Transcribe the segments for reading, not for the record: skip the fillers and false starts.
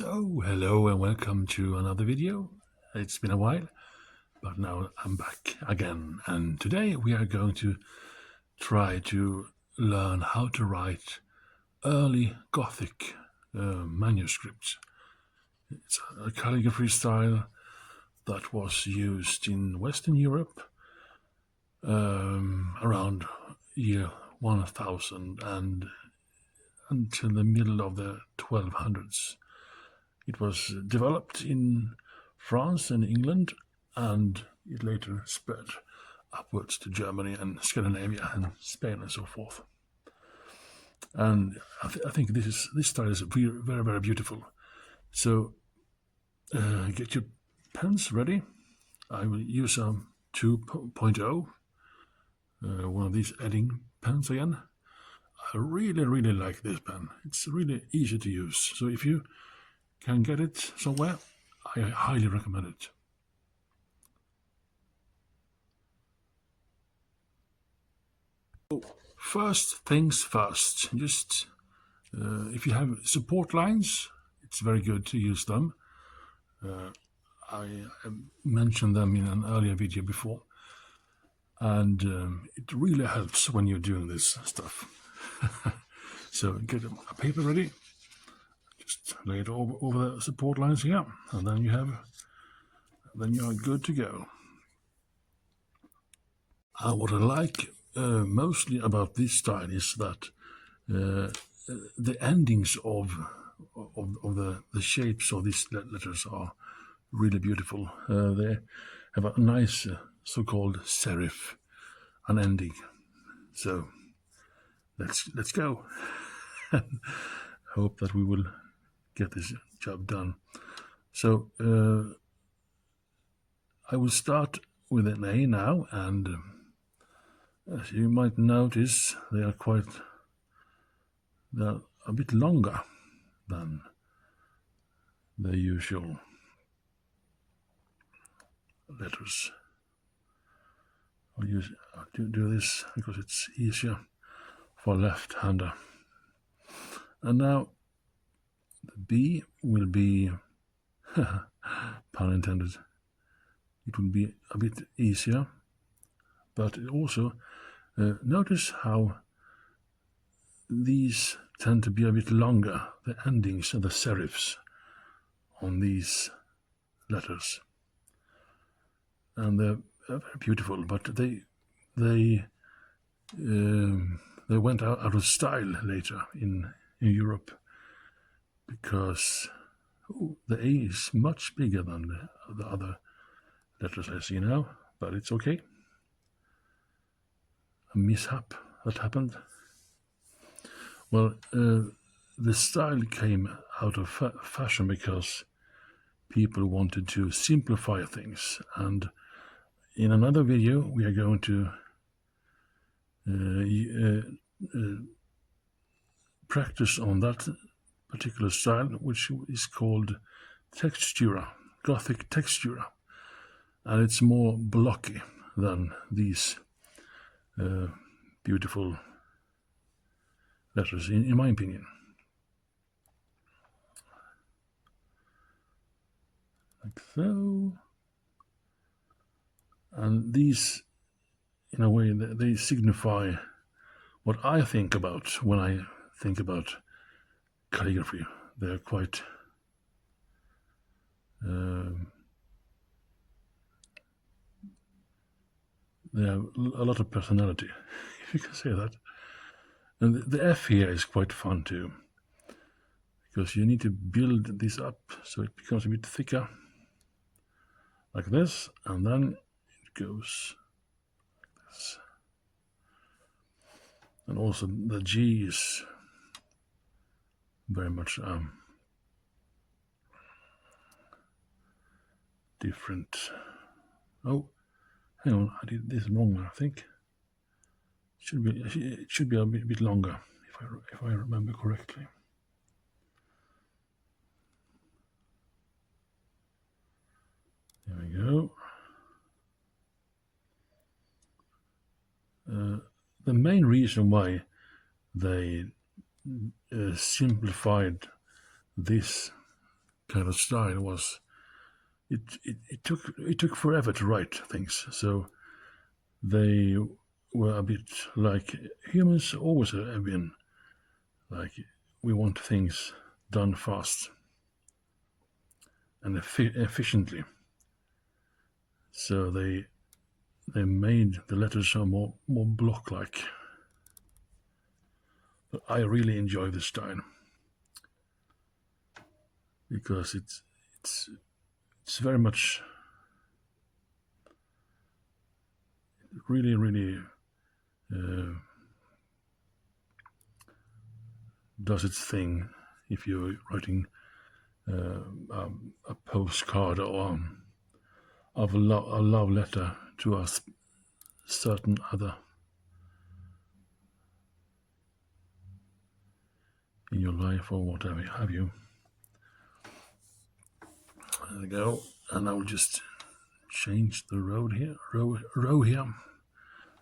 So, hello and welcome to another video. It's been a while, but now I'm back again. And today we are going to try to learn how to write early Gothic manuscripts. It's a calligraphy style that was used in Western Europe around year 1000 and until the middle of the 1200s. It was developed in France and England, and it later spread upwards to Germany and Scandinavia and Spain and so forth. And I think this style is very, very, very beautiful. So get your pens ready. I will use a 2.0, one of these edding pens again. I really, really like this pen. It's really easy to use. So if you can get it somewhere, I highly recommend it. First things first, just if you have support lines, it's very good to use them. I mentioned them in an earlier video before, and it really helps when you're doing this stuff. So get a paper ready, just lay it over the support lines here, and then you are good to go. What I like mostly about this style is that the endings of the shapes of these letters are really beautiful. They have a nice so-called serif, an ending. So let's go. Hope that we will get this job done. So I will start with an A now, and as you might notice, they are a bit longer than the usual letters. I'll do this because it's easier for a left-hander. And now the B will be, pun intended, it will be a bit easier, but also notice how these tend to be a bit longer, the endings and the serifs on these letters. And they're very beautiful, but they went out of style later in Europe because the A is much bigger than the other letters I see now, but it's okay. A mishap that happened. Well, the style came out of fashion because people wanted to simplify things, and in another video we are going to practice on that particular style, which is called textura, Gothic textura, and it's more blocky than these beautiful letters, in my opinion. Like so. And these, in a way, they signify what I think about when I think about calligraphy. They're quite they have a lot of personality, if you can say that. And the F here is quite fun too, because you need to build this up so it becomes a bit thicker, like this, and then it goes like this. And also the G is very much different. Oh, hang on, I did this wrong, I think. It should be a bit longer, if I remember correctly. There we go. The main reason why they simplified this kind of style was it took forever to write things. So they were a bit like humans always have been. Like, we want things done fast and efficiently. So they made the letters more block-like. But I really enjoy this style because it's very much really does its thing if you're writing a postcard or of a love letter to a certain other in your life or whatever have you. There we go, and I will just change the row here.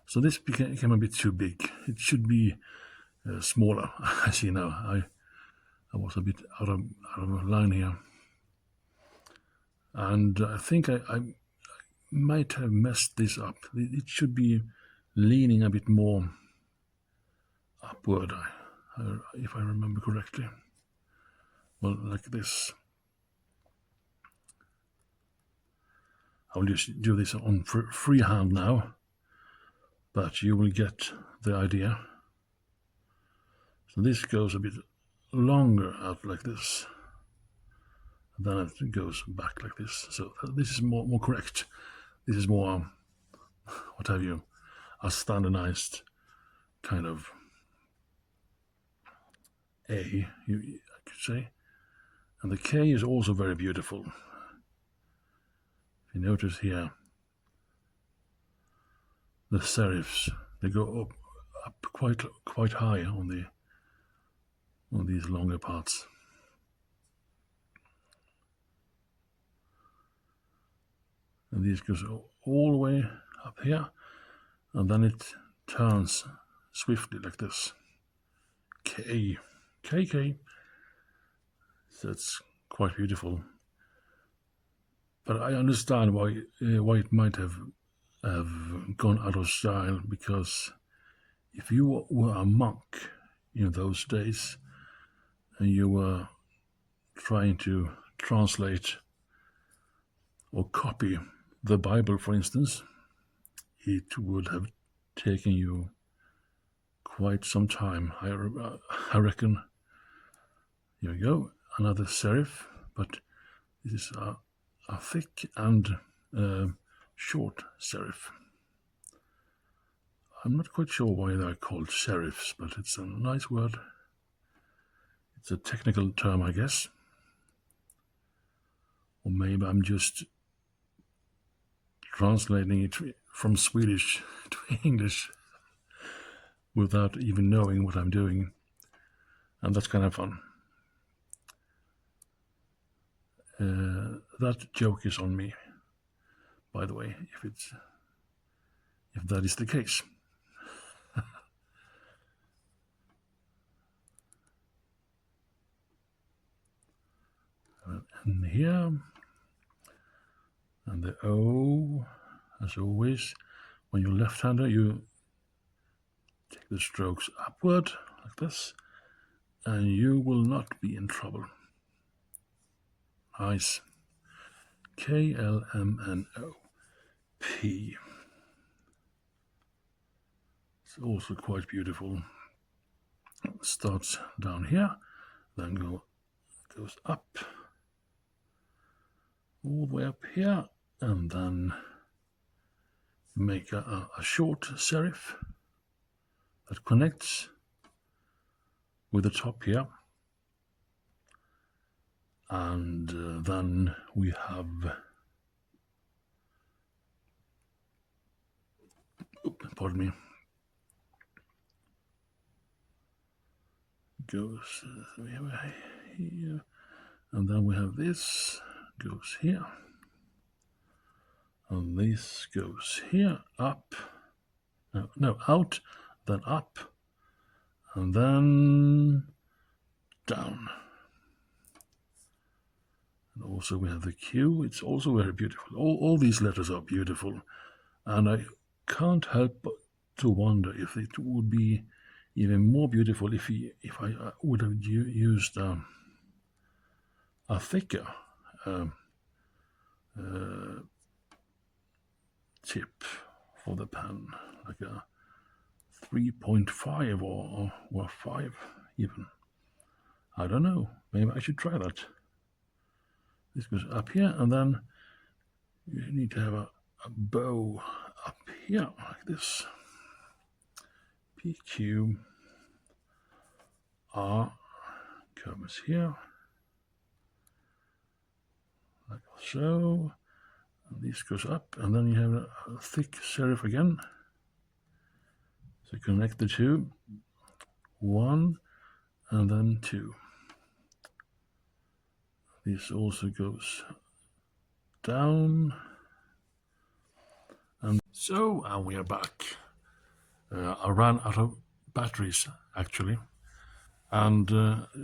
So this became a bit too big. It should be smaller. I see now. I was a bit out of line here, and I think I might have messed this up. It should be leaning a bit more upward, if I remember correctly. Well, like this. I'll just do this on freehand now, but you will get the idea. So this goes a bit longer out like this, and then it goes back like this. So this is more correct. This is more, what have you, a standardized kind of A, I could say. And the K is also very beautiful. If you notice here, the serifs, they go up quite high on these longer parts. And this goes all the way up here, and then it turns swiftly like this. K. So it's quite beautiful. But I understand why it might have gone out of style, because if you were a monk in those days and you were trying to translate or copy the Bible, for instance, it would have taken you quite some time. I reckon. Here we go, another serif, but this is a thick and short serif. I'm not quite sure why they're called serifs, but it's a nice word. It's a technical term, I guess. Or maybe I'm just translating it from Swedish to English without even knowing what I'm doing. And that's kind of fun. That joke is on me, by the way, if that is the case. And here, and the O, as always, when you're left-hander, you take the strokes upward like this, and you will not be in trouble. Nice. KLMNOP. It's also quite beautiful. It starts down here, then goes up, all the way up here, and then make a short serif that connects with the top here. And then we have, pardon me, goes here, and then we have this goes here, and this goes here, up, no, out, then up, and then down. Also we have the Q. It's also very beautiful. All these letters are beautiful, and I can't help but to wonder if it would be even more beautiful if I would have used a thicker tip for the pen, like a 3.5 or 5 even. I don't know. Maybe I should try that. This goes up here, and then you need to have a bow up here like this. PQ R comes here, like so. And this goes up, and then you have a thick serif again. So connect the two, 1 and then 2. This also goes down. And we are back. I ran out of batteries actually, and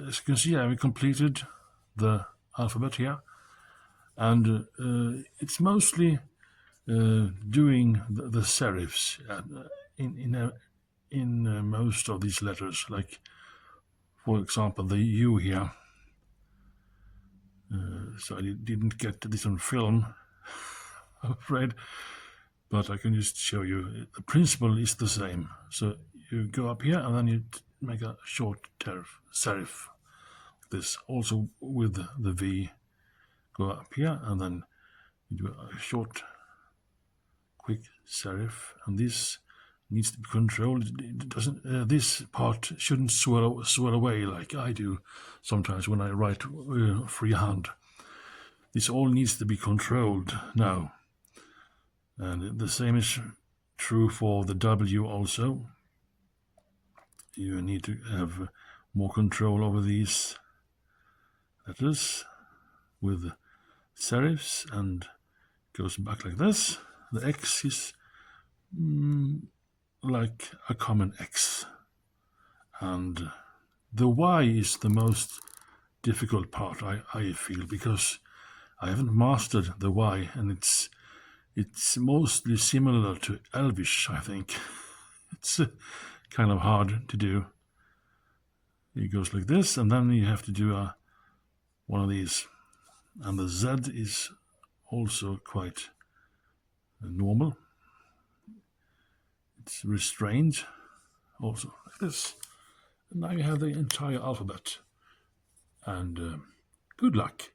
as you can see, I have completed the alphabet here, and it's mostly doing the serifs in most of these letters. Like, for example, the U here. So I didn't get this on film, I'm afraid, but I can just show you. The principle is the same. So you go up here, and then you make a short serif. This also with the V. Go up here, and then you do a short, quick serif, and this needs to be controlled. It doesn't. This part shouldn't swell away like I do sometimes when I write freehand. This all needs to be controlled now, and the same is true for the W also. You need to have more control over these letters with serifs, and goes back like this. The X is like a common X, and the Y is the most difficult part, I feel, because I haven't mastered the Y, and it's mostly similar to Elvish, I think. It's kind of hard to do. It goes like this, and then you have to do one of these, and the Z is also quite normal. It's restrained, also like this. And now you have the entire alphabet. And good luck.